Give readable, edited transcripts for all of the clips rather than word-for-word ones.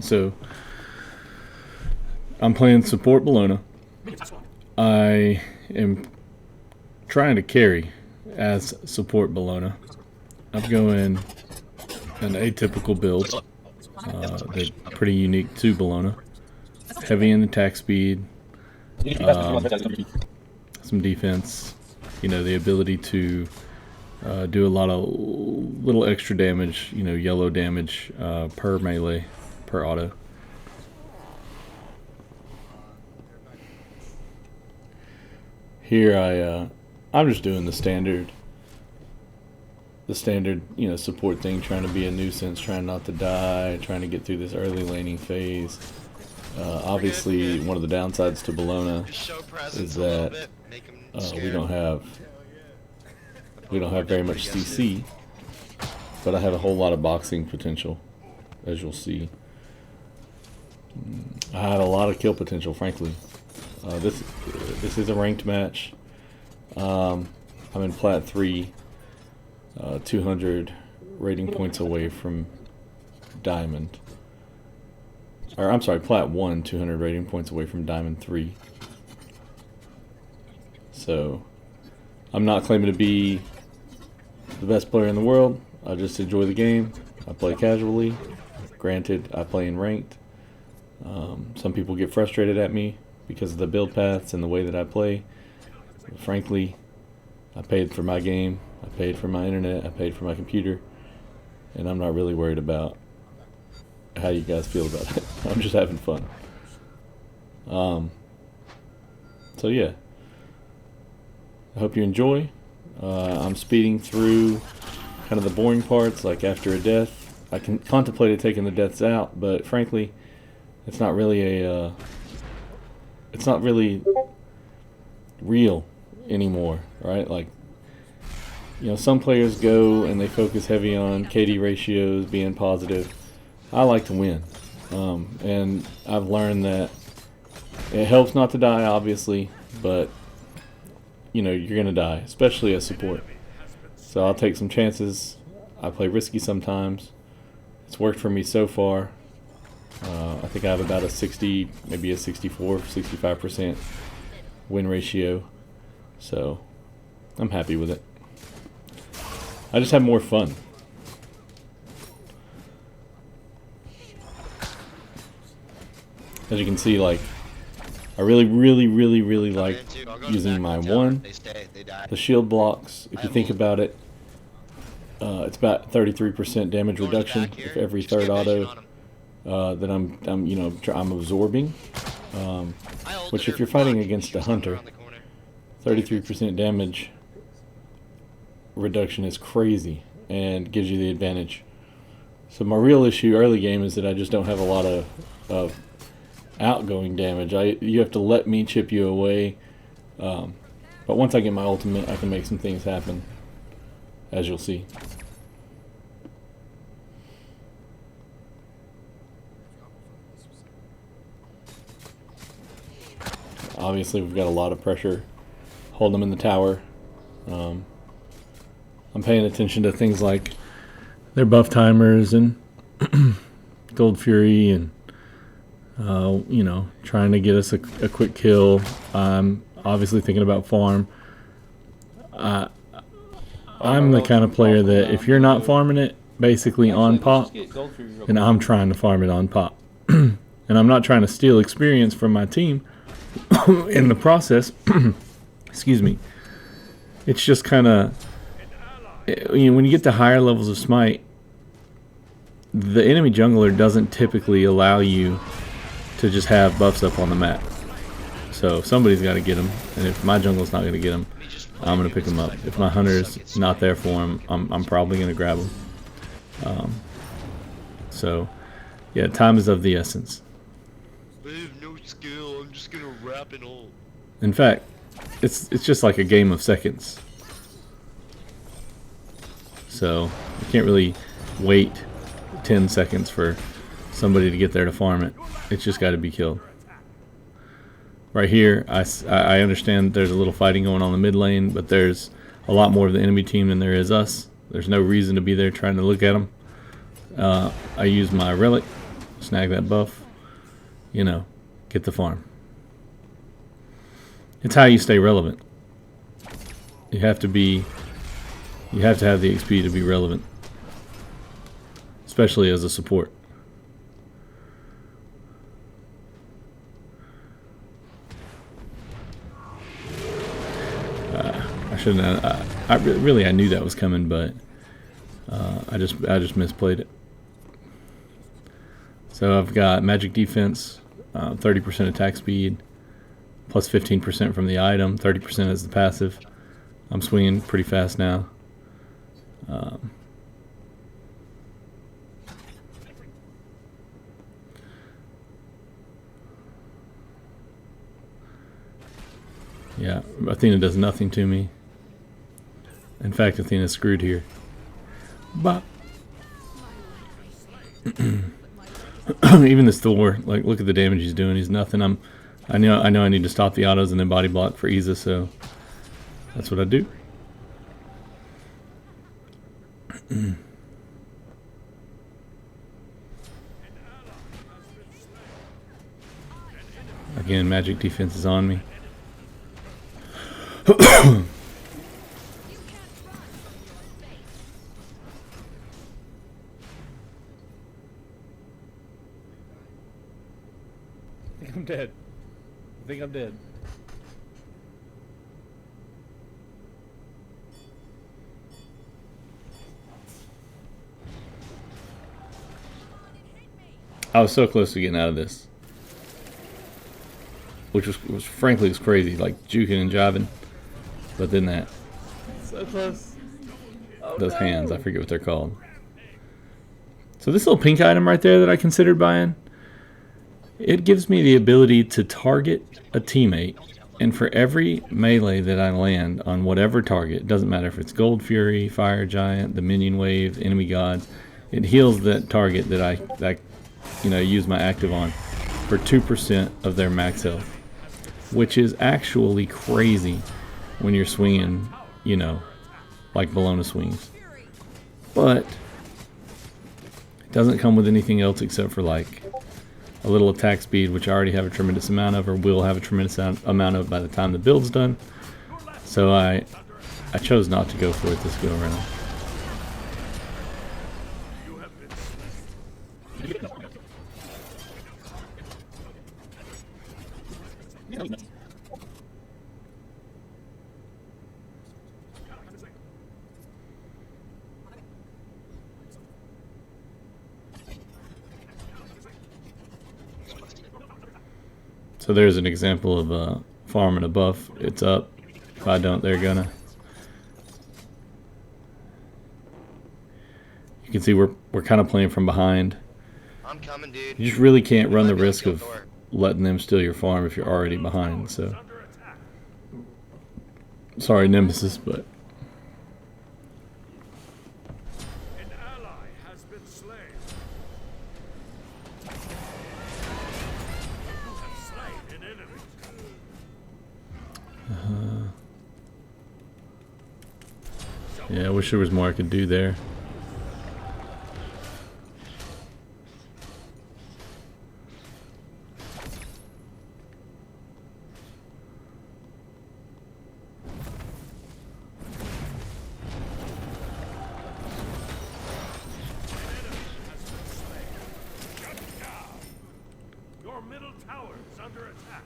So I'm playing support Bellona. I am trying to carry as support Bellona. I'm going an atypical build. They're pretty unique to Bellona. Heavy in attack speed, some defense, the ability to do a lot of little extra damage, yellow damage per melee, per auto. Here I'm just doing the standard support thing, trying to be a nuisance, trying not to die, trying to get through this early laning phase. Obviously, one of the downsides to Bellona is that we don't have very much CC, but I have a whole lot of boxing potential, as you'll see. I have a lot of kill potential, frankly. This is a ranked match. I'm in Plat 3, 200 rating points away from Diamond. Or I'm sorry, Plat 1, 200 rating points away from Diamond 3. So I'm not claiming to be the best player in the world. I just enjoy the game. I play casually. Granted, I play in ranked. Some people get frustrated at me because of the build paths and the way that I play. But frankly, I paid for my game. I paid for my internet. I paid for my computer. And I'm not really worried about how you guys feel about it. I'm just having fun. So yeah, I hope you enjoy. I'm speeding through kind of the boring parts, like after a death. I can contemplate taking the deaths out, but frankly, it's not really real anymore, right? Like, some players go and they focus heavy on KD ratios being positive. I like to win, and I've learned that it helps not to die, obviously, but you're gonna die, especially as support. So I'll take some chances. I play risky sometimes. It's worked for me so far. I think I have about a 60, maybe a 64, 65% win ratio. So I'm happy with it. I just have more fun. As you can see, like, I really like using my one. The shield blocks, if you think about it, it's about 33% damage reduction if every third auto that I'm absorbing. Which, if you're fighting against a hunter, 33% damage reduction is crazy and gives you the advantage. So my real issue early game is that I just don't have a lot of outgoing damage. You have to let me chip you away. But once I get my ultimate, I can make some things happen, as you'll see. Obviously, we've got a lot of pressure. Hold them in the tower. I'm paying attention to things like their buff timers and Gold Fury and trying to get us a quick kill. I'm obviously thinking about farm. I'm the kind of player that if you're not farming it basically on pop, then I'm trying to farm it on pop. And I'm not trying to steal experience from my team in the process. Excuse me. It's just kind of, when you get to higher levels of smite, the enemy jungler doesn't typically allow you to just have buffs up on the map. So somebody's got to get them, and if my jungle's not going to get them, I'm going to pick them up. If my hunter's not there for him, I'm probably going to grab them. So yeah, time is of the essence. I have no skill, I'm just going to wrap it all. In fact, it's just like a game of seconds. So you can't really wait 10 seconds for somebody to get there to farm it. It's just got to be killed. Right here, I understand there's a little fighting going on in the mid lane, but there's a lot more of the enemy team than there is us. There's no reason to be there trying to look at them. I use my relic snag that buff, you know, get the farm. It's how you stay relevant. You have to have the XP to be relevant, especially as a support. I shouldn't. I knew that was coming, but I just misplayed it. So I've got magic defense, 30% attack speed, plus 15% from the item, 30% as the passive. I'm swinging pretty fast now. Yeah, Athena does nothing to me. In fact, Athena's screwed here. But even this Thor, like, look at the damage he's doing. He's nothing. I know I need to stop the autos and then body block for Isa, so that's what I do. Again, magic defense is on me. I think I'm dead. I think I'm dead. I was so close to getting out of this, which was frankly was crazy, like juking and jiving. But then that, so close. Oh, those hands, I forget what they're called. So this little pink item right there that I considered buying, it gives me the ability to target a teammate, and for every melee that I land on whatever target, it doesn't matter if it's Gold Fury, Fire Giant, the Minion Wave, Enemy Gods, it heals that target that I use my active on for 2% of their max health, which is actually crazy when you're swinging, like Bellona swings. But it doesn't come with anything else except for like a little attack speed, which I already have a tremendous amount of, or will have a tremendous amount of by the time the build's done. So I chose not to go for it this go around. So there's an example of farming a buff. It's up. If I don't, they're gonna. You can see we're kind of playing from behind. I'm coming, dude. You just really can't run the risk of letting them steal your farm if you're already behind. So sorry, Nemesis, but an ally has been slain. You have slain an enemy. yeah, I wish there was more I could do there. Your middle tower is under attack.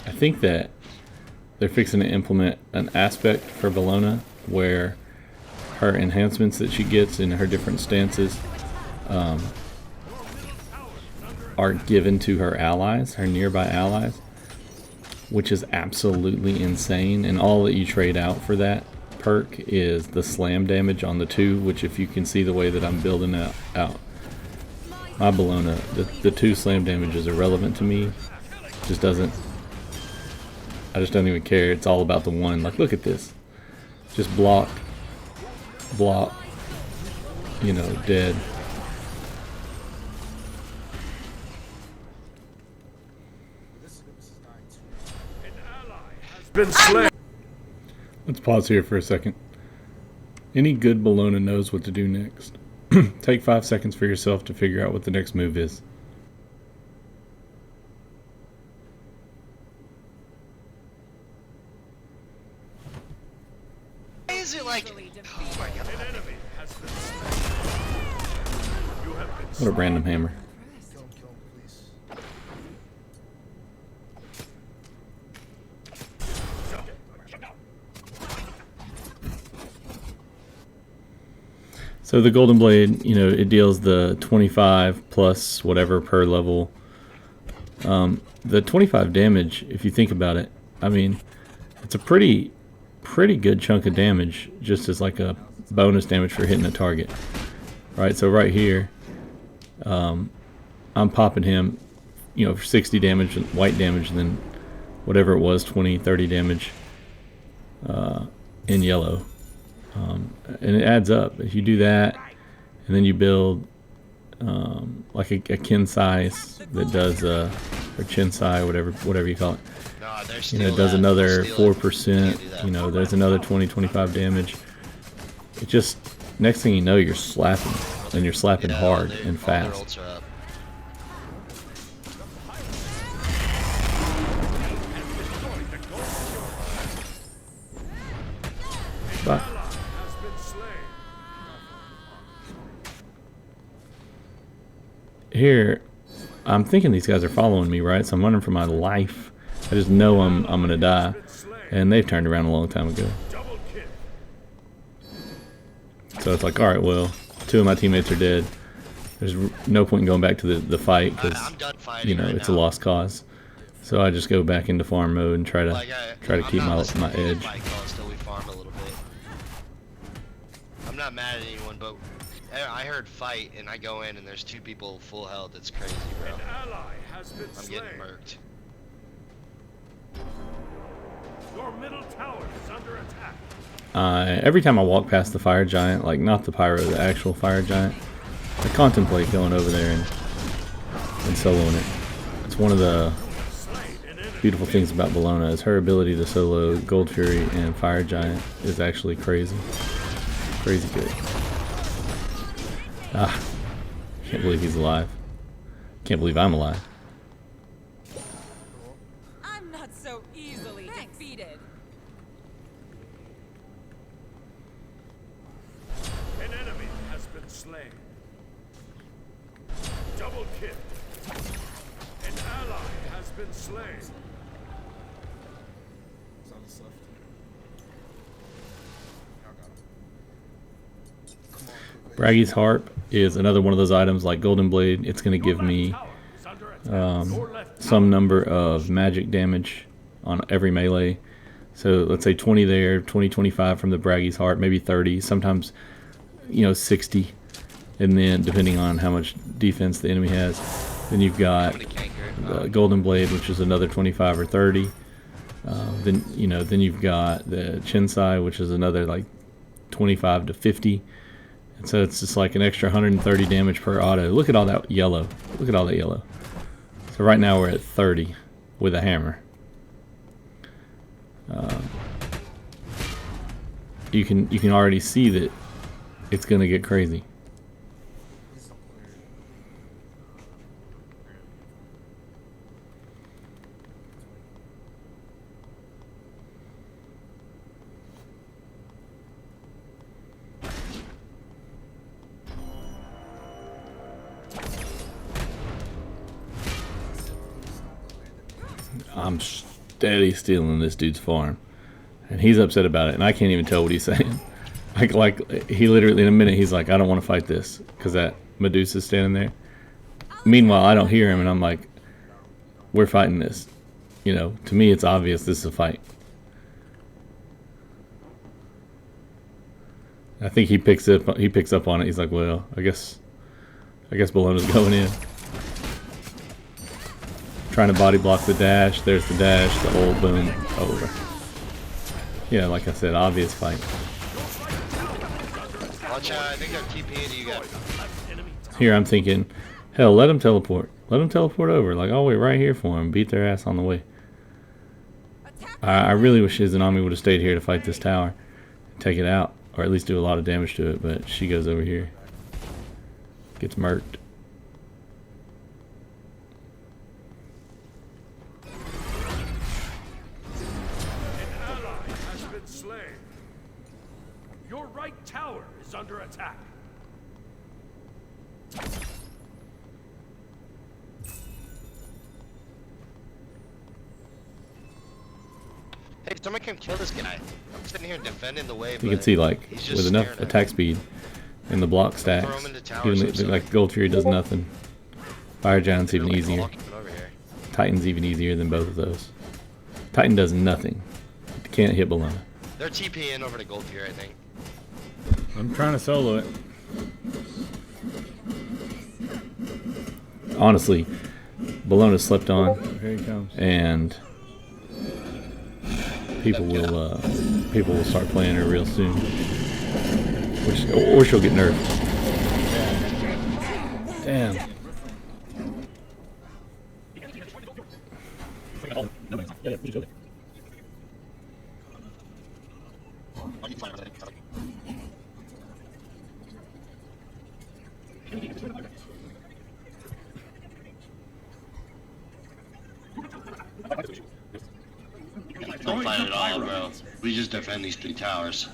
I think that they're fixing to implement an aspect for Bellona where her enhancements that she gets in her different stances are given to her allies, her nearby allies, which is absolutely insane. And all that you trade out for that perk is the slam damage on the 2, which, if you can see the way that I'm building out my Bellona, the 2 slam damage is irrelevant to me. Just doesn't. I just don't even care. It's all about the 1. Like, look at this. Just block, dead. Been slain. Let's pause here for a second. Any good Bellona knows what to do next. Take 5 seconds for yourself to figure out what the next move is. Why is it like? Oh my god. An enemy has been slain. You have been What a random hammer. Kill him, please. So the Golden Blade, you know, it deals the 25 plus whatever per level. The 25 damage, if you think about it, I mean, it's a pretty good chunk of damage just as like a bonus damage for hitting a target. Right, so right here, I'm popping him, you know, for 60 damage, white damage, and then whatever it was, 20, 30 damage in yellow. And it adds up. If you do that, and then you build like a kin size that does, or chin size, whatever you call it. No, they're You still know, it does another They're still 4%. You know, there's another 20, 25 damage. It just, next thing you know, you're slapping, and you're slapping hard and fast. But has been slain. here, I'm thinking these guys are following me, right? So I'm running for my life. I just know I'm gonna die, and they've turned around a long time ago. Double kill. So it's like, all right, well, 2 of my teammates are dead. There's no point in going back to the fight because I'm done fighting. you know right it's now. a lost cause. So I just go back into farm mode and try to I'm keep not my listening to the edge. fight call until we farm a little bit. I'm not mad at anyone, but I heard fight and I go in and there's 2 people full health. It's crazy, bro. An ally has been I'm slain. getting murked. Your middle tower is under attack. Every time I walk past the fire giant, like not the pyro, the actual fire giant, I contemplate going over there and soloing it. It's one of the Slain an enemy. beautiful things about Bellona is her ability to solo Gold Fury and Fire Giant is actually crazy. Crazy good. Ah, can't believe he's alive. Can't believe I'm alive. I'm not so easily defeated. An enemy has been slain. Double kill. An ally has been slain. He's on his left. Y'all got him. Come on, quick. Braggy's Harp is another one of those items like Golden Blade. It's going to give me Tower is under attack. Your left some number of magic damage on every melee. So let's say 20 there, 20, 25 from the Braggy's Harp, maybe 30, sometimes, you know, 60. And then depending on how much defense the enemy has, then you've got I'm gonna gank her. the Golden Blade, which is another 25 or 30. Then you've got the Chinsai, which is another like 25 to 50. And so it's just like an extra 130 damage per auto. Look at all that yellow. Look at all that yellow. So right now we're at 30 with a hammer. You can already see that it's gonna get crazy. He's not clear. I'm steady stealing this dude's farm, and he's upset about it, and I can't even tell what he's saying. Like he literally in a minute he's like, I don't want to fight this because that Medusa's standing there. Meanwhile, I don't hear him, and I'm like, we're fighting this. You know, to me it's obvious this is a fight. I think he picks up on it. He's like, well, I guess Bellona's going in. Trying to body block the dash. There's the dash. The old boom over. Yeah, like I said, obvious fight. Watch out, I think they're TPing you guys. Here I'm thinking, hell, let him teleport. Let him teleport over. Like, I'll wait right here for him. Beat their ass on the way. I really wish Izanami would have stayed here to fight this tower. Take it out. Or at least do a lot of damage to it. But she goes over here. Gets murked. An ally has been slain. Your right tower is under attack. Hey, someone come kill this guy. I'm sitting here defending the wave. You can see, like, he's just with enough staring at attack me. speed and the block stacks, Throw him into towers even or something. like Gold Fury does nothing. Fire Giant's even Really easier. walking over here. Titan's even easier than both of those. Titan does nothing. Can't hit Bellona. They're TPing over to Gold Fury, I think. I'm trying to solo it. Honestly, Bellona slept on, Here he comes. and people will start playing her real soon. Or she'll get nerfed. Damn. Don't fight at all, bro. We just defend these 3 towers.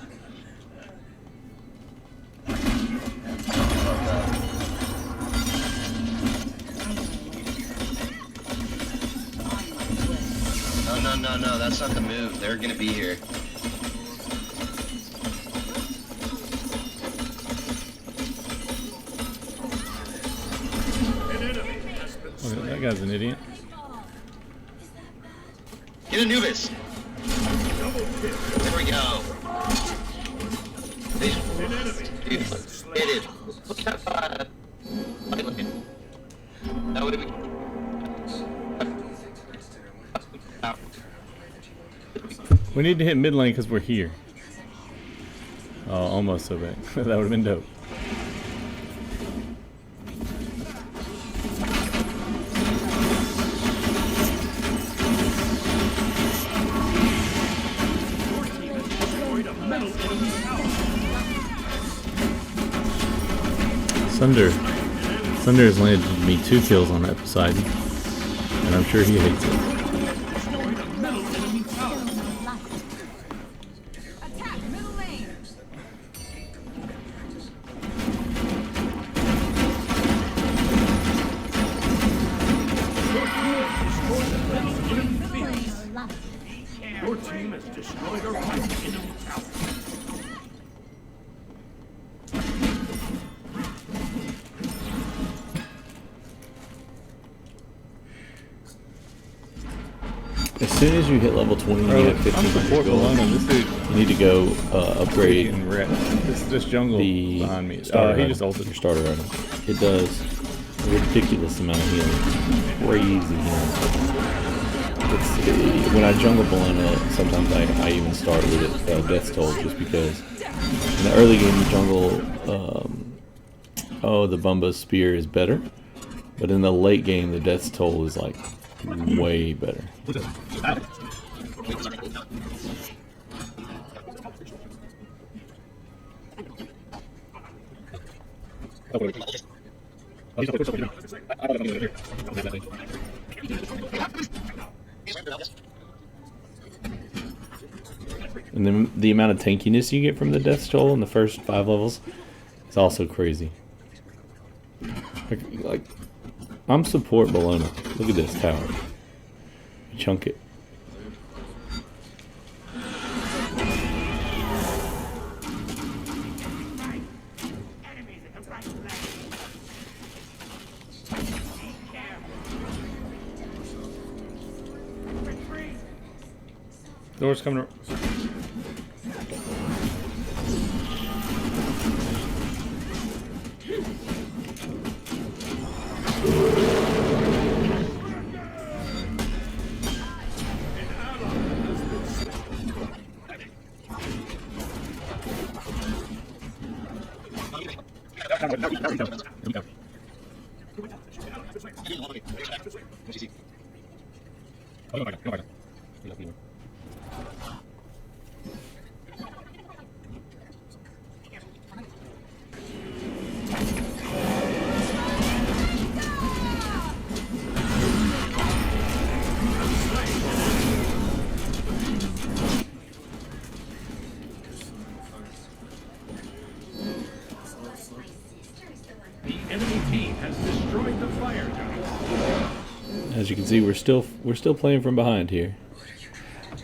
No, that's not the move. They're gonna be here. An enemy has been slain. That guy's an idiot. Get Anubis! There we go. An enemy Dude, has been slain. hit it. Look at that. That would have We need to hit mid lane because we're here. Oh, almost so bad. That would have been dope. Destroyed a middle enemy tower. Sunder has landed me 2 kills on that Poseidon, and I'm sure he hates it. Destroyed a middle enemy tower. Attack middle lane. Your team has destroyed a right enemy tower. As soon as you hit level 20 and you have 1500 gold, you need to go upgrade And red. This jungle the behind me. starter He item, just ulted. your starter item. It does a ridiculous amount of healing. Crazy healing. When I jungle Bellona, sometimes I even start with it, Death's Toll, just because in the early game you jungle, the Bumba's Spear is better, but in the late game the Death's Toll is like way better. And then the amount of tankiness you get from the Death's Toll in the first 5 levels is also crazy. Like I'm support Bellona. Look at this tower. Chunk it. Door's coming. enemy team has destroyed the fire giant. As you can see, we're still playing from behind here.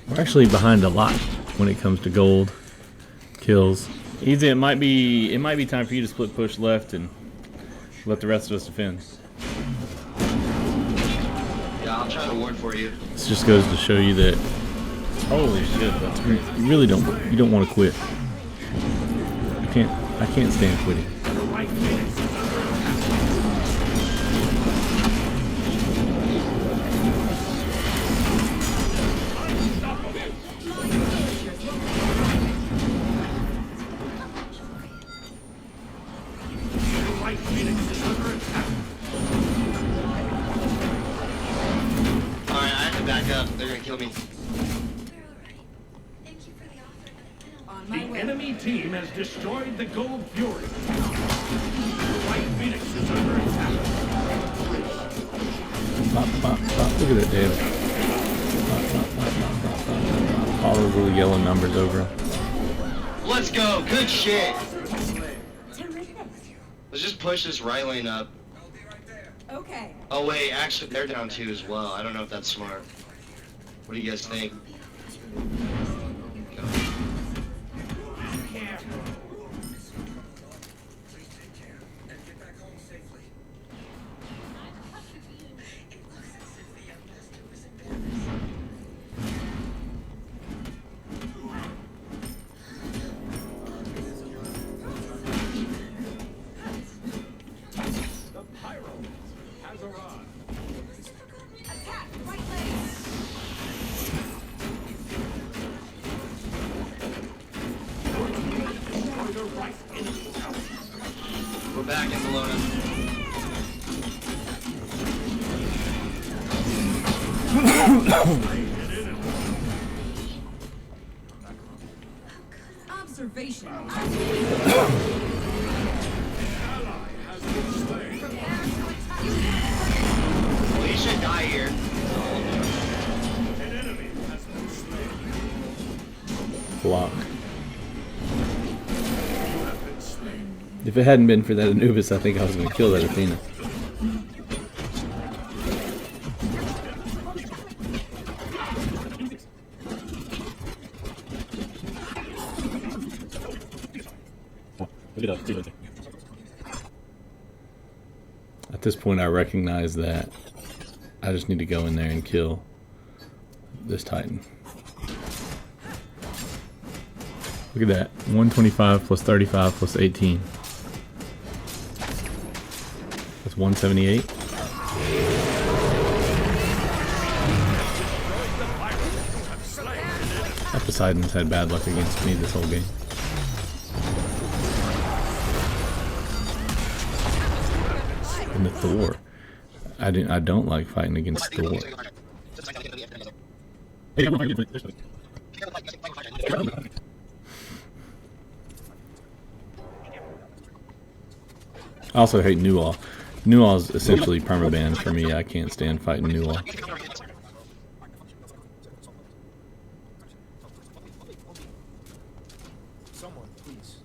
We're actually behind a lot when it comes to gold kills. Easy, it might be time for you to split push left and let the rest of us defend. Yeah, I'll try to ward for you. This just goes to show you that. Holy shit, that's great. You really don't want to quit. I can't stand quitting. Right Phoenix is under attack. Right Phoenix is under attack. Alright, I have to back up. They're gonna kill me. On The my way. enemy team has destroyed the Gold Fury. Right Phoenix is under attack. Bop, bop, bop. Look at that, David. Bop, bop, bop, bop, bop, bop, bop. All those little yellow numbers over him. Let's go. Good shit. Let's just push this right lane up. Okay. Oh wait, actually they're down too as well. I don't know if that's smart. What do you guys think? Go. The pyro has arrived. Attack! Right lane! Destroy the right enemy tower. We're back in Bellona. Observation. Ally has been slain. Well, he should die here. An enemy has been slain. Block. You have been slain. If it hadn't been for that Anubis, I think I was going to kill that Athena. At this point, I recognize that I just need to go in there and kill this Titan. Look at that. 125 plus 35 plus 18. That's 178. That Poseidon's had bad luck against me this whole game. And the Thor. I don't like fighting against Thor. I also hate Nual. Nual is essentially permaban for me. I can't stand fighting Nual. Someone, please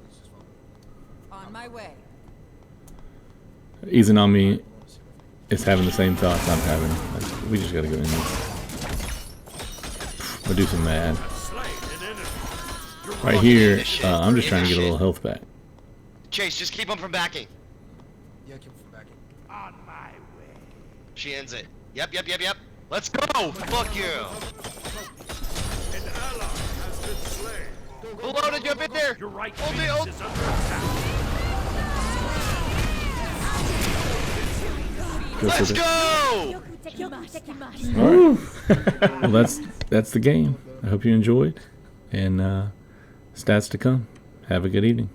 just follow. On my way. Izanami is having the same thoughts I'm having. Like, we just gotta go in there. We'll do some mad. Right here, I'm just trying to get a little health back. Chase, just keep him from backing. Yeah, keep from backing. On my way. She ends it. Yep. Let's go! Fuck you! An ally has been slain. Bellona, jump in there! Your right Hold Phoenix it, is under attack. Go for Let's it. go! Alright. Well, that's the game. I hope you enjoyed. And stats to come. Have a good evening.